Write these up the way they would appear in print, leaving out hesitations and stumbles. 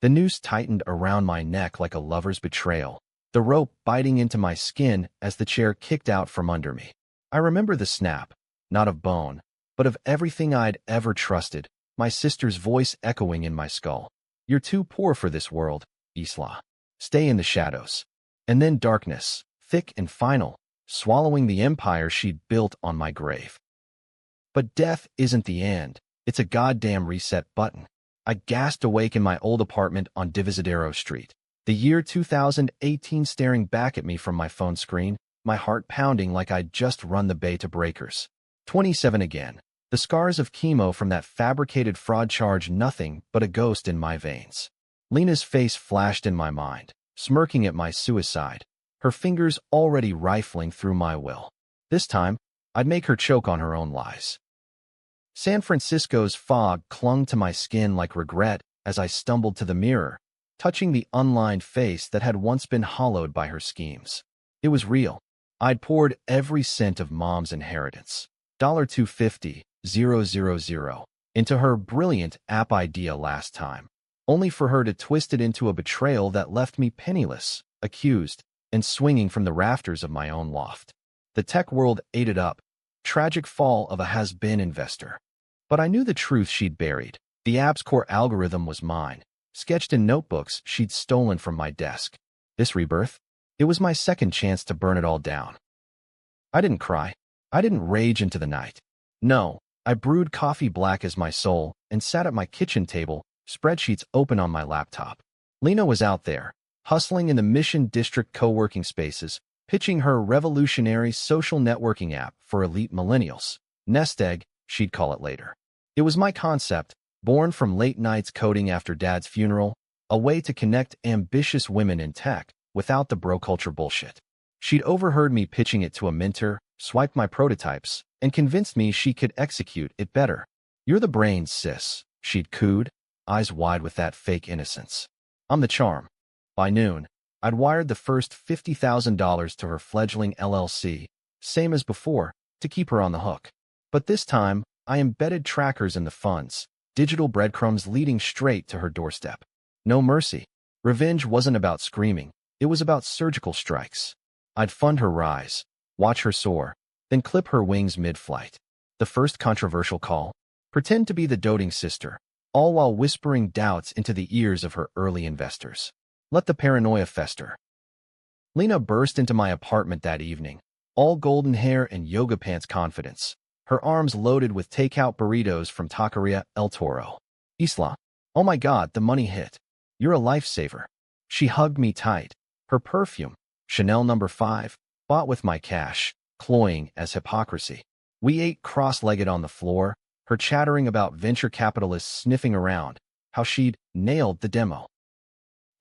The noose tightened around my neck like a lover's betrayal, the rope biting into my skin as the chair kicked out from under me. I remember the snap, not of bone, but of everything I'd ever trusted, my sister's voice echoing in my skull. "You're too poor for this world, Isla. Stay in the shadows." And then darkness, thick and final, swallowing the empire she'd built on my grave. But death isn't the end. It's a goddamn reset button. I gasped awake in my old apartment on Divisadero Street, the year 2018 staring back at me from my phone screen, my heart pounding like I'd just run the bay to breakers. 27 again. The scars of chemo from that fabricated fraud charge, nothing but a ghost in my veins. Lena's face flashed in my mind, smirking at my suicide, her fingers already rifling through my will. This time, I'd make her choke on her own lies. San Francisco's fog clung to my skin like regret as I stumbled to the mirror, touching the unlined face that had once been hollowed by her schemes. It was real. I'd poured every cent of Mom's inheritance, $250,000, into her brilliant app idea last time, only for her to twist it into a betrayal that left me penniless, accused, and swinging from the rafters of my own loft. The tech world ate it up, tragic fall of a has-been investor. But I knew the truth she'd buried. The app's core algorithm was mine, sketched in notebooks she'd stolen from my desk. This rebirth? It was my second chance to burn it all down. I didn't cry. I didn't rage into the night. No, I brewed coffee black as my soul and sat at my kitchen table, spreadsheets open on my laptop. Lena was out there, hustling in the Mission District co-working spaces, pitching her revolutionary social networking app for elite millennials. Nest egg, she'd call it later. It was my concept, born from late nights coding after Dad's funeral, a way to connect ambitious women in tech without the bro culture bullshit. She'd overheard me pitching it to a mentor, swiped my prototypes, and convinced me she could execute it better. "You're the brains, sis," she'd cooed, eyes wide with that fake innocence. "I'm the charm." By noon, I'd wired the first $50,000 to her fledgling LLC, same as before, to keep her on the hook. But this time, I embedded trackers in the funds, digital breadcrumbs leading straight to her doorstep. No mercy. Revenge wasn't about screaming. It was about surgical strikes. I'd fund her rise, watch her soar, then clip her wings mid-flight. The first controversial call, pretend to be the doting sister, all while whispering doubts into the ears of her early investors. Let the paranoia fester. Lena burst into my apartment that evening, all golden hair and yoga pants confidence, her arms loaded with takeout burritos from Taqueria El Toro. "Isla, oh my God, the money hit. You're a lifesaver." She hugged me tight, her perfume, Chanel No. 5, bought with my cash, cloying as hypocrisy. We ate cross-legged on the floor, her chattering about venture capitalists sniffing around, how she'd nailed the demo.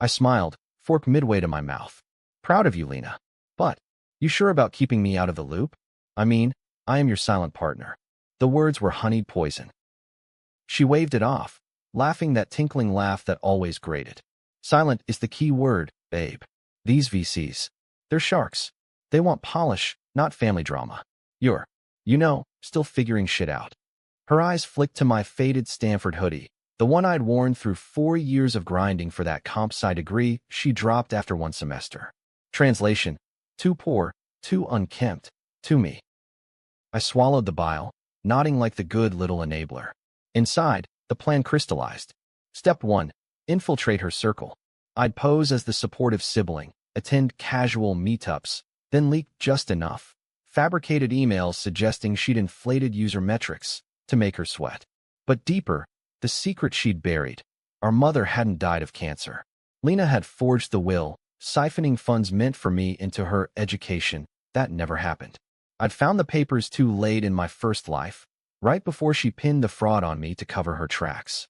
I smiled, fork midway to my mouth. "Proud of you, Lena. But, you sure about keeping me out of the loop? I mean, I am your silent partner." The words were honeyed poison. She waved it off, laughing that tinkling laugh that always grated. "Silent is the key word, babe. These VCs, they're sharks. They want polish, not family drama. You're, still figuring shit out." Her eyes flicked to my faded Stanford hoodie, the one I'd worn through 4 years of grinding for that comp sci degree she dropped after one semester. Translation: too poor, too unkempt, to me. I swallowed the bile, nodding like the good little enabler. Inside, the plan crystallized. Step 1. Infiltrate her circle. I'd pose as the supportive sibling, attend casual meetups, then leak just enough. Fabricated emails suggesting she'd inflated user metrics to make her sweat. But deeper, the secret she'd buried. Our mother hadn't died of cancer. Lena had forged the will, siphoning funds meant for me into her education. That never happened. I'd found the papers too late in my first life, right before she pinned the fraud on me to cover her tracks.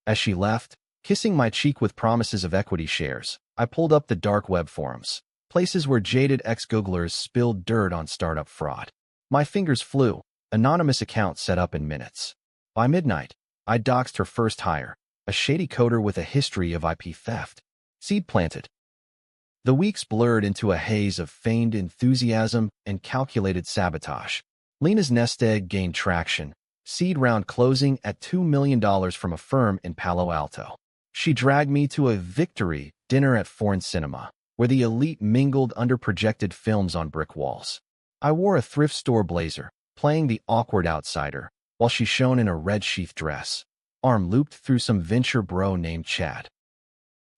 As she left, kissing my cheek with promises of equity shares, I pulled up the dark web forums, places where jaded ex-Googlers spilled dirt on startup fraud. My fingers flew, anonymous accounts set up in minutes. By midnight, I doxed her first hire, a shady coder with a history of IP theft. Seed planted. The weeks blurred into a haze of feigned enthusiasm and calculated sabotage. Lena's nest egg gained traction, seed round closing at $2 million from a firm in Palo Alto. She dragged me to a victory dinner at foreign cinema, where the elite mingled under projected films on brick walls. I wore a thrift store blazer, playing the awkward outsider, while she shone in a red sheath dress, arm looped through some venture bro named Chad.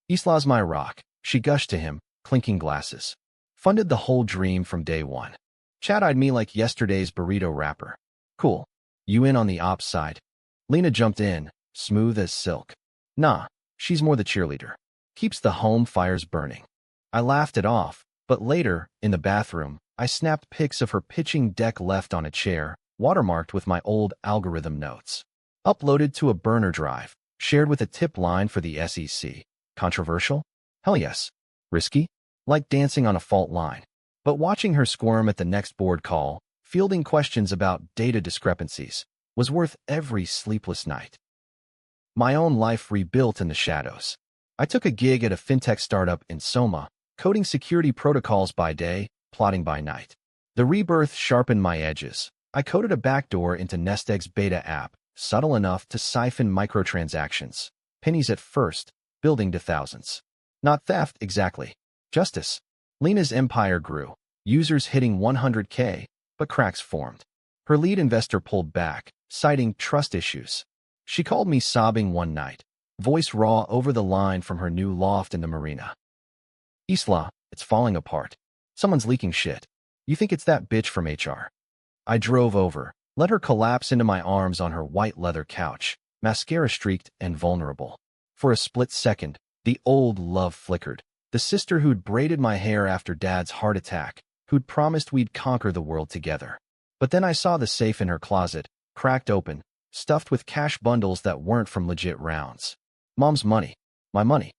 "Isla's my rock," she gushed to him, clinking glasses. "Funded the whole dream from day one." Chad eyed me like yesterday's burrito wrapper. "Cool. You in on the ops side?" Lena jumped in, smooth as silk. "Nah, she's more the cheerleader. Keeps the home fires burning." I laughed it off, but later, in the bathroom, I snapped pics of her pitching deck left on a chair, watermarked with my old algorithm notes. Uploaded to a burner drive, shared with a tip line for the SEC. Controversial? Hell yes. Risky? Like dancing on a fault line. But watching her squirm at the next board call, fielding questions about data discrepancies, was worth every sleepless night. My own life rebuilt in the shadows. I took a gig at a fintech startup in Soma, coding security protocols by day, plotting by night. The rebirth sharpened my edges. I coded a backdoor into Nest Egg's beta app, subtle enough to siphon microtransactions. Pennies at first, building to thousands. Not theft, exactly. Justice. Lena's empire grew, users hitting 100K, but cracks formed. Her lead investor pulled back, citing trust issues. She called me sobbing one night, voice raw over the line from her new loft in the marina. "Isla, it's falling apart. Someone's leaking shit. You think it's that bitch from HR?" I drove over, let her collapse into my arms on her white leather couch, mascara streaked and vulnerable. For a split second, the old love flickered. The sister who'd braided my hair after Dad's heart attack, who'd promised we'd conquer the world together. But then I saw the safe in her closet, cracked open, stuffed with cash bundles that weren't from legit rounds. Mom's money. My money.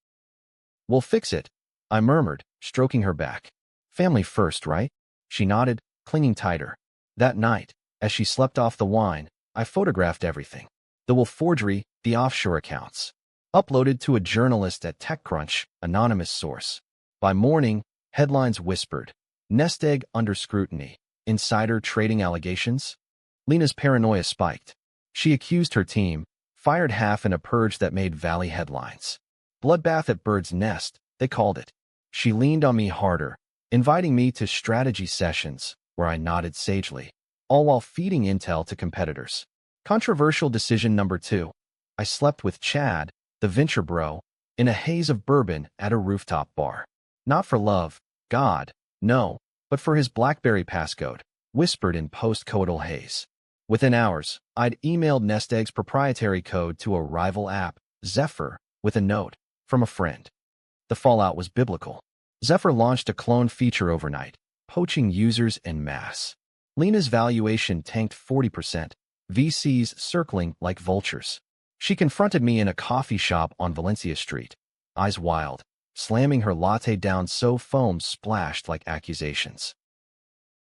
"We'll fix it," I murmured, stroking her back. "Family first, right?" She nodded, clinging tighter. That night, as she slept off the wine, I photographed everything. The will forgery, the offshore accounts. Uploaded to a journalist at TechCrunch, anonymous source. By morning, headlines whispered, "Nest Egg under scrutiny. Insider trading allegations?" Lena's paranoia spiked. She accused her team, fired half in a purge that made Valley headlines. "Bloodbath at Bird's Nest," they called it. She leaned on me harder, inviting me to strategy sessions, where I nodded sagely, all while feeding intel to competitors. Controversial decision number 2. I slept with Chad, the venture bro, in a haze of bourbon at a rooftop bar. Not for love, God, no, but for his BlackBerry passcode, whispered in post-coital haze. Within hours, I'd emailed Nest Egg's proprietary code to a rival app, Zephyr, with a note from a friend. The fallout was biblical. Zephyr launched a clone feature overnight, poaching users en masse. Lena's valuation tanked 40%, VCs circling like vultures. She confronted me in a coffee shop on Valencia Street, eyes wild, slamming her latte down so foam splashed like accusations.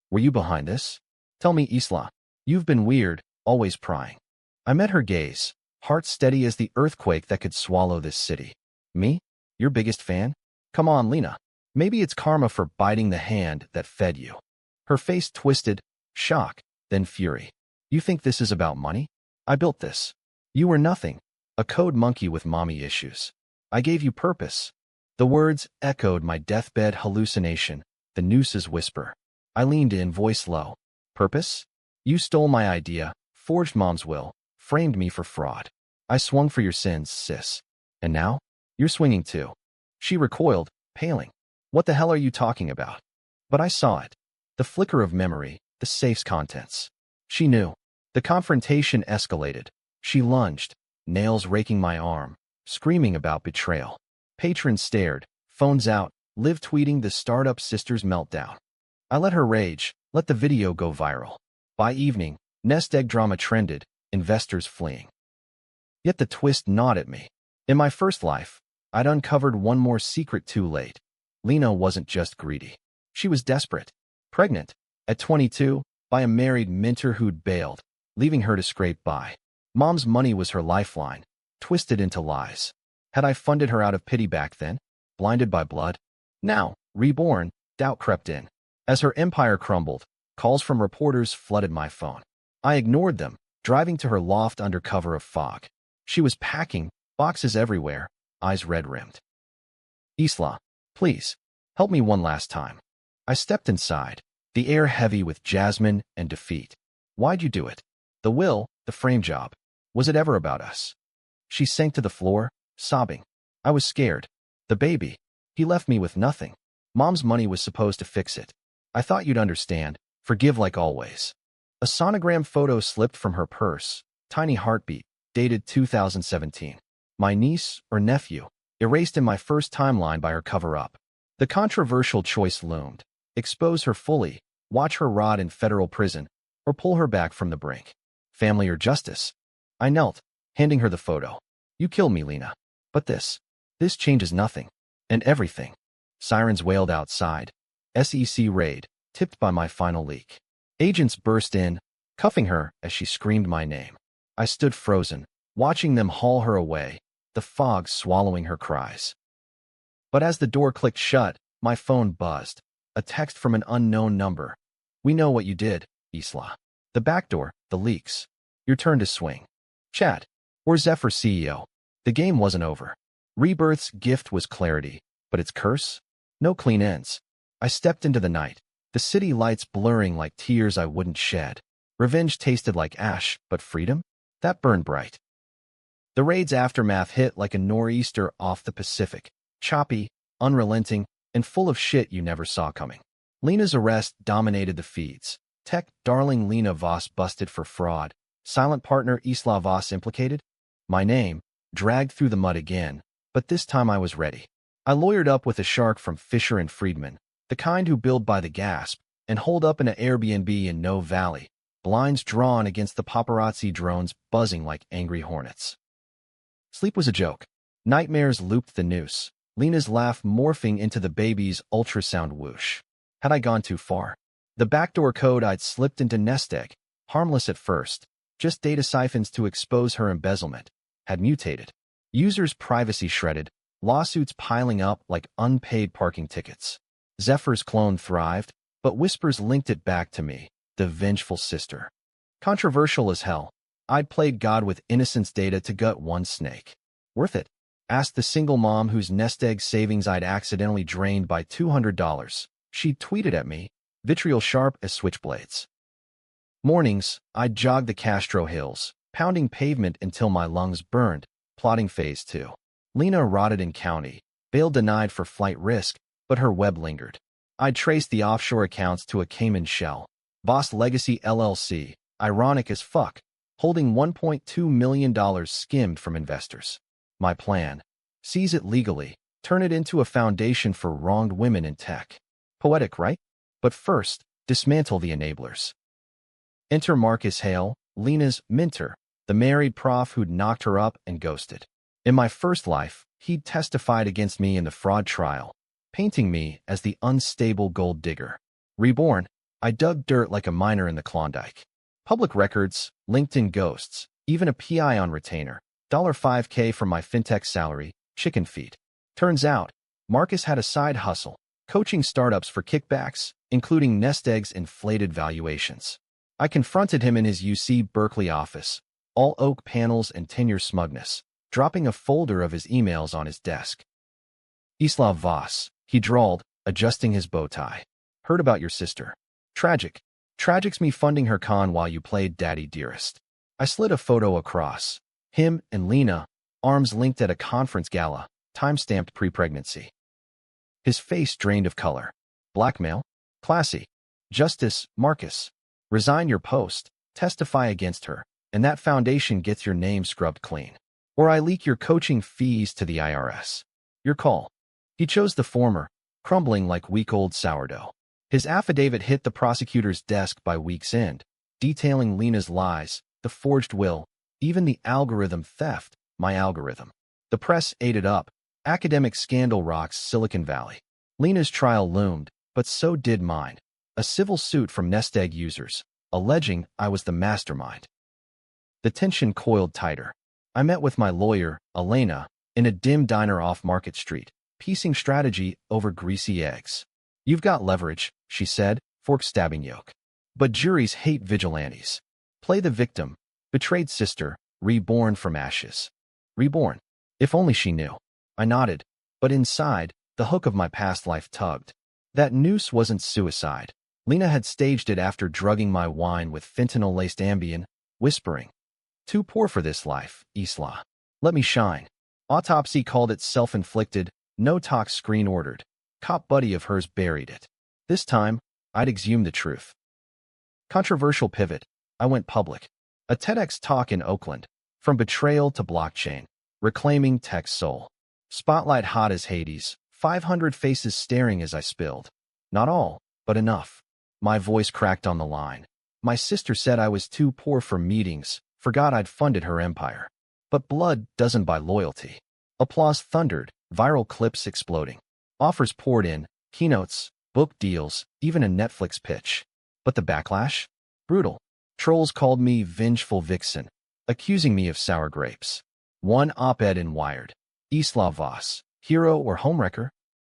"Were you behind this? Tell me, Isla. You've been weird, always prying." I met her gaze, heart steady as the earthquake that could swallow this city. "Me? Your biggest fan? Come on, Lena. Maybe it's karma for biting the hand that fed you." Her face twisted, shock, then fury. "You think this is about money? I built this. You were nothing, a code monkey with mommy issues. I gave you purpose." The words echoed my deathbed hallucination, the noose's whisper. I leaned in, voice low. "Purpose? You stole my idea, forged mom's will, framed me for fraud. I swung for your sins, sis. And now? You're swinging too." She recoiled, paling. "What the hell are you talking about?" But I saw it. The flicker of memory, the safe's contents. She knew. The confrontation escalated. She lunged, nails raking my arm, screaming about betrayal. Patrons stared, phones out, live tweeting the startup sister's meltdown. I let her rage, let the video go viral. By evening, Nest Egg drama trended, investors fleeing. Yet the twist gnawed at me. In my first life, I'd uncovered one more secret too late. Lena wasn't just greedy. She was desperate. Pregnant, at 22, by a married minter who'd bailed, leaving her to scrape by. Mom's money was her lifeline, twisted into lies. Had I funded her out of pity back then, blinded by blood? Now, reborn, doubt crept in. As her empire crumbled, calls from reporters flooded my phone. I ignored them, driving to her loft under cover of fog. She was packing, boxes everywhere, eyes red-rimmed. Isla, please, help me one last time. I stepped inside, the air heavy with jasmine and defeat. Why'd you do it? The will, the frame job. Was it ever about us? She sank to the floor, sobbing. I was scared. The baby. He left me with nothing. Mom's money was supposed to fix it. I thought you'd understand. Forgive like always. A sonogram photo slipped from her purse. Tiny heartbeat, dated 2017. My niece or nephew, erased in my first timeline by her cover-up. The controversial choice loomed. Expose her fully, watch her rot in federal prison, or pull her back from the brink. Family or justice? I knelt, handing her the photo. You killed me, Lena. But this changes nothing. And everything. Sirens wailed outside. SEC raid, tipped by my final leak. Agents burst in, cuffing her as she screamed my name. I stood frozen, watching them haul her away, the fog swallowing her cries. But as the door clicked shut, my phone buzzed. A text from an unknown number. We know what you did, Isla. The backdoor, the leaks. Your turn to swing. Chat. Or Zephyr CEO. The game wasn't over. Rebirth's gift was clarity, but its curse? No clean ends. I stepped into the night, the city lights blurring like tears I wouldn't shed. Revenge tasted like ash, but freedom? That burned bright. The raid's aftermath hit like a nor'easter off the Pacific, choppy, unrelenting, and full of shit you never saw coming. Lena's arrest dominated the feeds. Tech darling Lena Voss busted for fraud. Silent partner Isla Voss implicated. My name, dragged through the mud again, but this time I was ready. I lawyered up with a shark from Fisher and Friedman, the kind who build by the gasp and hold up in an Airbnb in No Valley, blinds drawn against the paparazzi drones buzzing like angry hornets. Sleep was a joke. Nightmares looped the noose, Lena's laugh morphing into the baby's ultrasound whoosh. Had I gone too far? The backdoor code I'd slipped into nest egg, harmless at first, just data siphons to expose her embezzlement, had mutated. Users' privacy shredded, lawsuits piling up like unpaid parking tickets. Zephyr's clone thrived, but whispers linked it back to me, the vengeful sister. Controversial as hell, I'd played God with innocence data to gut one snake. Worth it? Asked the single mom whose nest egg savings I'd accidentally drained by $200. She'd tweeted at me, vitriol sharp as switchblades. Mornings, I'd jog the Castro Hills, pounding pavement until my lungs burned, plotting phase 2. Lena rotted in county, bail denied for flight risk, but her web lingered. I'd traced the offshore accounts to a Cayman shell. Voss Legacy LLC, ironic as fuck, holding $1.2 million skimmed from investors. My plan: seize it legally, turn it into a foundation for wronged women in tech. Poetic, right? But first, dismantle the enablers. Enter Marcus Hale, Lena's mentor, the married prof who'd knocked her up and ghosted. In my first life, he'd testified against me in the fraud trial, painting me as the unstable gold digger. Reborn, I dug dirt like a miner in the Klondike. Public records, LinkedIn ghosts, even a PI on retainer, $5K from my fintech salary, chicken feet. Turns out, Marcus had a side hustle, coaching startups for kickbacks, including nest egg's inflated valuations. I confronted him in his UC Berkeley office, all oak panels and tenure smugness, dropping a folder of his emails on his desk. Isla Voss, he drawled, adjusting his bow tie. Heard about your sister. Tragic. Tragic's me funding her con while you played Daddy Dearest. I slid a photo across. Him and Lena, arms linked at a conference gala, time-stamped pre-pregnancy. His face drained of color. Blackmail? Classy. Justice, Marcus. Resign your post, testify against her, and that foundation gets your name scrubbed clean. Or I leak your coaching fees to the IRS. Your call. He chose the former, crumbling like week-old sourdough. His affidavit hit the prosecutor's desk by week's end, detailing Lena's lies, the forged will, even the algorithm theft, my algorithm. The press ate it up. Academic scandal rocks Silicon Valley. Lena's trial loomed, but so did mine. A civil suit from nest egg users, alleging I was the mastermind. The tension coiled tighter. I met with my lawyer, Elena, in a dim diner off Market Street, piecing strategy over greasy eggs. You've got leverage, she said, fork stabbing yoke. But juries hate vigilantes. Play the victim. Betrayed sister, reborn from ashes. Reborn. If only she knew. I nodded, but inside, the hook of my past life tugged. That noose wasn't suicide. Lena had staged it after drugging my wine with fentanyl-laced Ambien, whispering, "Too poor for this life, Isla. Let me shine." Autopsy called it self-inflicted, no-tox screen-ordered. Cop buddy of hers buried it. This time, I'd exhumed the truth. Controversial pivot. I went public. A TEDx talk in Oakland. From betrayal to blockchain. Reclaiming tech soul. Spotlight hot as Hades. 500 faces staring as I spilled. Not all, but enough. My voice cracked on the line. My sister said I was too poor for meetings, forgot I'd funded her empire. But blood doesn't buy loyalty. Applause thundered, viral clips exploding. Offers poured in, keynotes, book deals, even a Netflix pitch. But the backlash? Brutal. Trolls called me vengeful vixen, accusing me of sour grapes. One op-ed in Wired. Isla Voss, hero or homewrecker?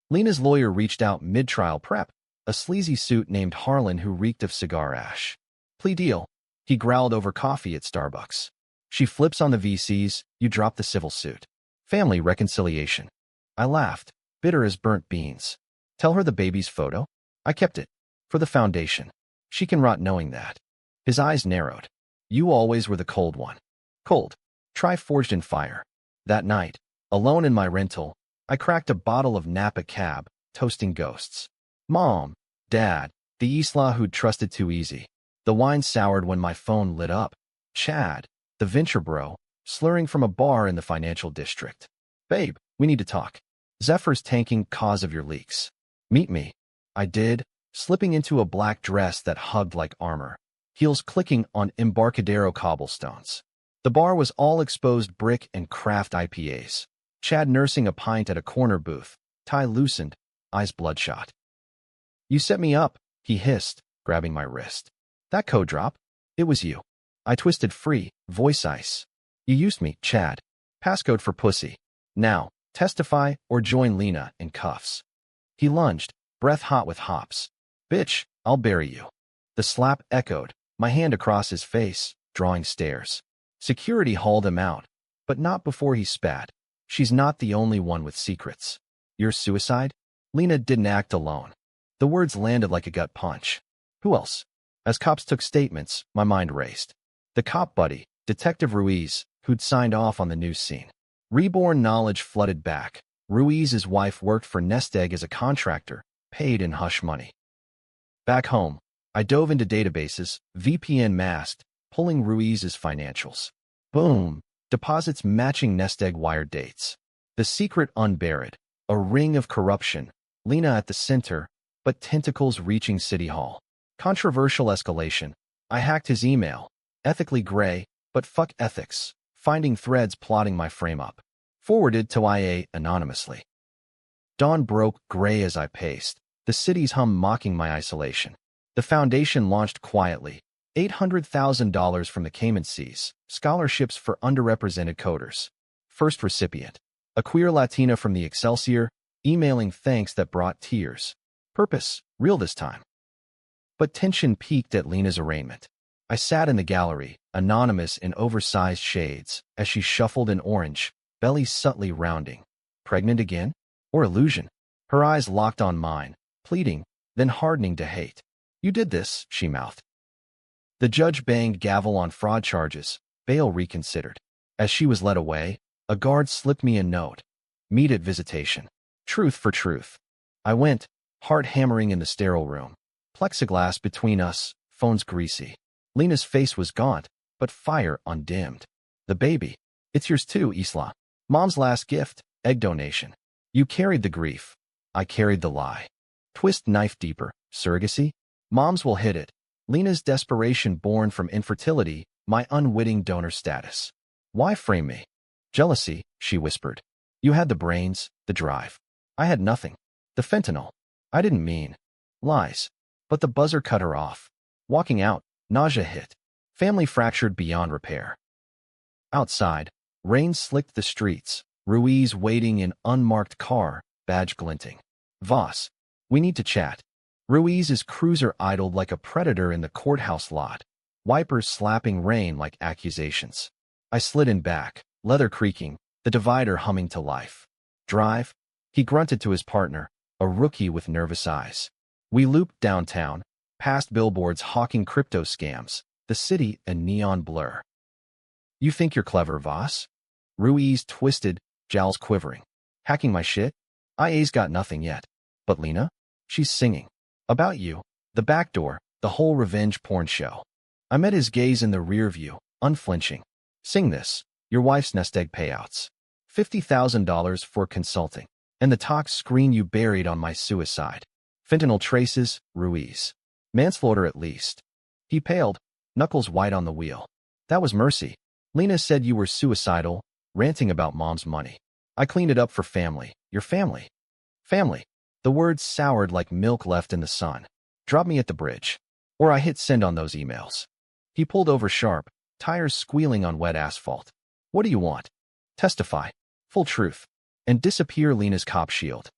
Lena's lawyer reached out mid-trial prep, a sleazy suit named Harlan who reeked of cigar ash. Plea deal. He growled over coffee at Starbucks. She flips on the VCs, you drop the civil suit. Family reconciliation. I laughed, bitter as burnt beans. Tell her the baby's photo? I kept it. For the foundation. She can rot knowing that. His eyes narrowed. You always were the cold one. Cold. Try forged in fire. That night, alone in my rental, I cracked a bottle of Napa Cab, toasting ghosts. Mom, Dad, the Isla who'd trusted too easy. The wine soured when my phone lit up. Chad, the venture bro, slurring from a bar in the financial district. Babe, we need to talk. Zephyr's tanking cause of your leaks. Meet me. I did, slipping into a black dress that hugged like armor, heels clicking on Embarcadero cobblestones. The bar was all exposed brick and craft IPAs. Chad nursing a pint at a corner booth, tie loosened, eyes bloodshot. You set me up, he hissed, grabbing my wrist. That code drop? It was you. I twisted free, voice ice. You used me, Chad. Passcode for pussy. Now, testify or join Lena in cuffs. He lunged, breath hot with hops. Bitch, I'll bury you. The slap echoed, my hand across his face, drawing stares. Security hauled him out, but not before he spat. She's not the only one with secrets. Your suicide? Lena didn't act alone. The words landed like a gut punch. Who else? As cops took statements, my mind raced. The cop buddy, Detective Ruiz, who'd signed off on the news scene. Reborn knowledge flooded back. Ruiz's wife worked for Nest Egg as a contractor, paid in hush money. Back home, I dove into databases, VPN masked, pulling Ruiz's financials. Boom! Deposits matching Nest Egg wire dates. The secret unburied. A ring of corruption. Lena at the center, but tentacles reaching City Hall. Controversial escalation. I hacked his email. Ethically gray, but fuck ethics. Finding threads plotting my frame-up. Forwarded to IA anonymously. Dawn broke gray as I paced. The city's hum mocking my isolation. The foundation launched quietly. $800,000 from the Cayman Seas. Scholarships for underrepresented coders. First recipient. A queer Latina from the Excelsior, emailing thanks that brought tears. Purpose, real this time. But tension peaked at Lena's arraignment. I sat in the gallery, anonymous in oversized shades, as she shuffled in orange, belly subtly rounding. Pregnant again? Or illusion? Her eyes locked on mine, pleading, then hardening to hate. You did this, she mouthed. The judge banged gavel on fraud charges, bail reconsidered. As she was led away, a guard slipped me a note. Meet at visitation. Truth for truth. I went, heart hammering in the sterile room. Plexiglass between us, phones greasy. Lena's face was gaunt, but fire undimmed. The baby. It's yours too, Isla. Mom's last gift, egg donation. You carried the grief. I carried the lie. Twist knife deeper, surrogacy? Moms will hit it. Lena's desperation born from infertility, my unwitting donor status. Why frame me? Jealousy, she whispered. You had the brains, the drive. I had nothing. The fentanyl. I didn't mean. Lies. But the buzzer cut her off. Walking out, nausea hit. Family fractured beyond repair. Outside, rain slicked the streets. Ruiz waiting in unmarked car, badge glinting. Voss. We need to chat. Ruiz's cruiser idled like a predator in the courthouse lot. Wipers slapping rain like accusations. I slid in back, leather creaking, the divider humming to life. Drive? He grunted to his partner, a rookie with nervous eyes. We looped downtown, past billboards hawking crypto scams, the city a neon blur. You think you're clever, Voss? Ruiz twisted, jowls quivering. Hacking my shit? IA's got nothing yet. But Lena? She's singing. About you. The back door, the whole revenge porn show. I met his gaze in the rear view, unflinching. Sing this. Your wife's nest egg payouts. $50,000 for consulting. And the talk screen you buried on my suicide. Fentanyl traces, Ruiz. Manslaughter at least. He paled, knuckles white on the wheel. That was mercy. Lena said you were suicidal, ranting about mom's money. I cleaned it up for family. Your family. Family. The words soured like milk left in the sun. Drop me at the bridge. Or I hit send on those emails. He pulled over sharp, tires squealing on wet asphalt. What do you want? Testify. Full truth. And disappear Lena's cop shield.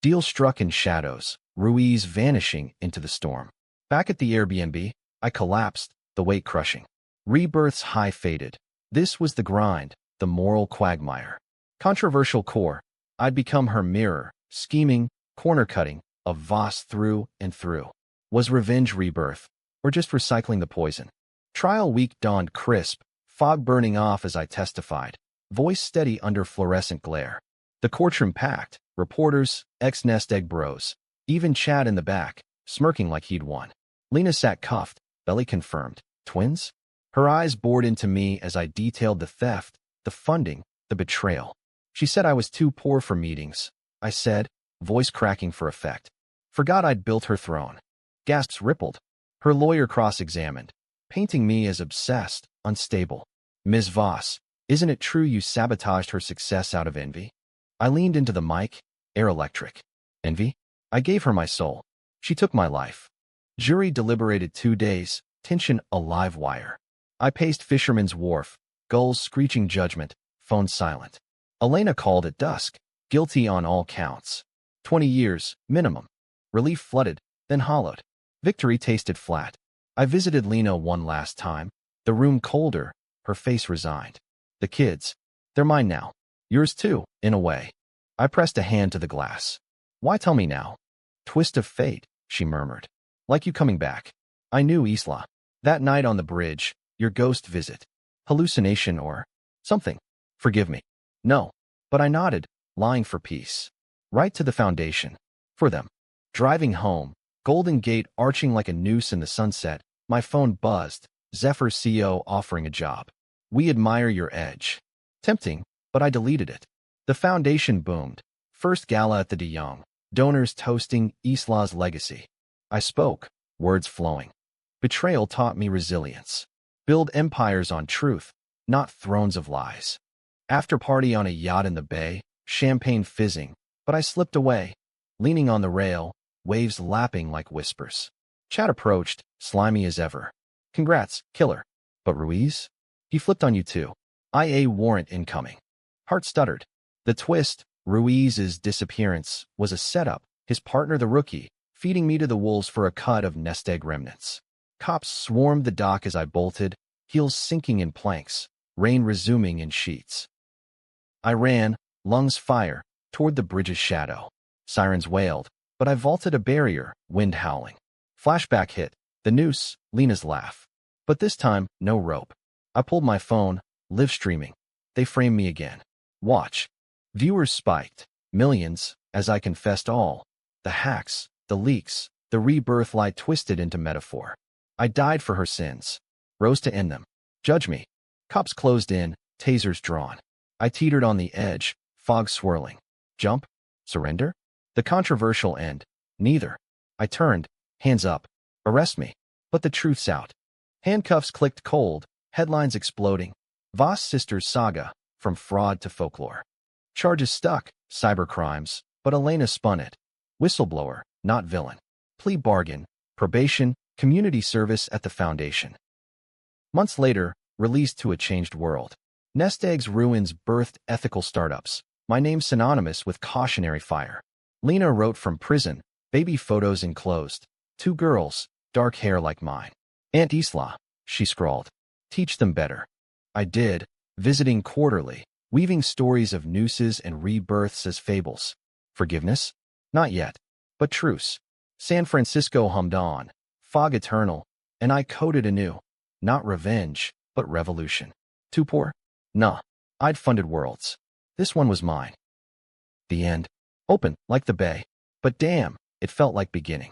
Deal struck in shadows, Ruiz vanishing into the storm. Back at the Airbnb, I collapsed, the weight crushing. Rebirth's high faded. This was the grind, the moral quagmire. Controversial core. I'd become her mirror, scheming, corner-cutting, a Voss through and through. Was revenge rebirth, or just recycling the poison? Trial week dawned crisp, fog burning off as I testified, voice steady under fluorescent glare. The courtroom packed, reporters, ex-nest egg bros, even Chad in the back, smirking like he'd won. Lena sat cuffed, belly confirmed. Twins? Her eyes bored into me as I detailed the theft, the funding, the betrayal. She said I was too poor for meetings. I said, voice cracking for effect. Forgot I'd built her throne. Gasps rippled. Her lawyer cross-examined, painting me as obsessed, unstable. Ms. Voss, isn't it true you sabotaged her success out of envy? I leaned into the mic, air electric. Envy? I gave her my soul. She took my life. Jury deliberated 2 days, tension a live wire. I paced Fisherman's Wharf, gulls screeching judgment, phone silent. Elena called at dusk, guilty on all counts. 20 years, minimum. Relief flooded, then hollowed. Victory tasted flat. I visited Lena one last time, the room colder, her face resigned. The kids, they're mine now. Yours too, in a way. I pressed a hand to the glass. Why tell me now? Twist of fate, she murmured. Like you coming back. I knew Isla. That night on the bridge, your ghost visit. Hallucination or something. Forgive me. No. But I nodded, lying for peace. Right to the foundation. For them. Driving home, Golden Gate arching like a noose in the sunset, my phone buzzed, Zephyr CO offering a job. We admire your edge. Tempting, but I deleted it. The foundation boomed. First gala at the De Jong. Donors toasting Isla's legacy. I spoke, words flowing. Betrayal taught me resilience. Build empires on truth, not thrones of lies. After party on a yacht in the bay, champagne fizzing, but I slipped away. Leaning on the rail, waves lapping like whispers. Chad approached, slimy as ever. Congrats, killer. But Ruiz? He flipped on you too. IA warrant incoming. Heart stuttered. The twist, Ruiz's disappearance, was a setup, his partner the rookie, feeding me to the wolves for a cut of nest egg remnants. Cops swarmed the dock as I bolted, heels sinking in planks, rain resuming in sheets. I ran, lungs fire, toward the bridge's shadow. Sirens wailed, but I vaulted a barrier, wind howling. Flashback hit, the noose, Lena's laugh. But this time, no rope. I pulled my phone, live streaming. They framed me again. Watch. Viewers spiked, millions, as I confessed all. The hacks, the leaks, the rebirth lie twisted into metaphor. I died for her sins. Rose to end them. Judge me. Cops closed in, tasers drawn. I teetered on the edge, fog swirling. Jump? Surrender? The controversial end. Neither. I turned, hands up. Arrest me. But the truth's out. Handcuffs clicked cold, headlines exploding. Voss sisters saga, from fraud to folklore. Charges stuck, cybercrimes, but Elena spun it. Whistleblower, not villain. Plea bargain, probation, community service at the foundation. Months later, released to a changed world. Nest Egg's ruins birthed ethical startups. My name synonymous with cautionary fire. Lena wrote from prison, baby photos enclosed. 2 girls, dark hair like mine. Aunt Isla, she scrawled. Teach them better. I did, visiting quarterly, weaving stories of nooses and rebirths as fables. Forgiveness? Not yet, but truce. San Francisco hummed on, fog eternal, and I coded anew. Not revenge, but revolution. Too poor? Nah, I'd funded worlds. This one was mine. The end. Open, like the bay. But damn, it felt like beginning.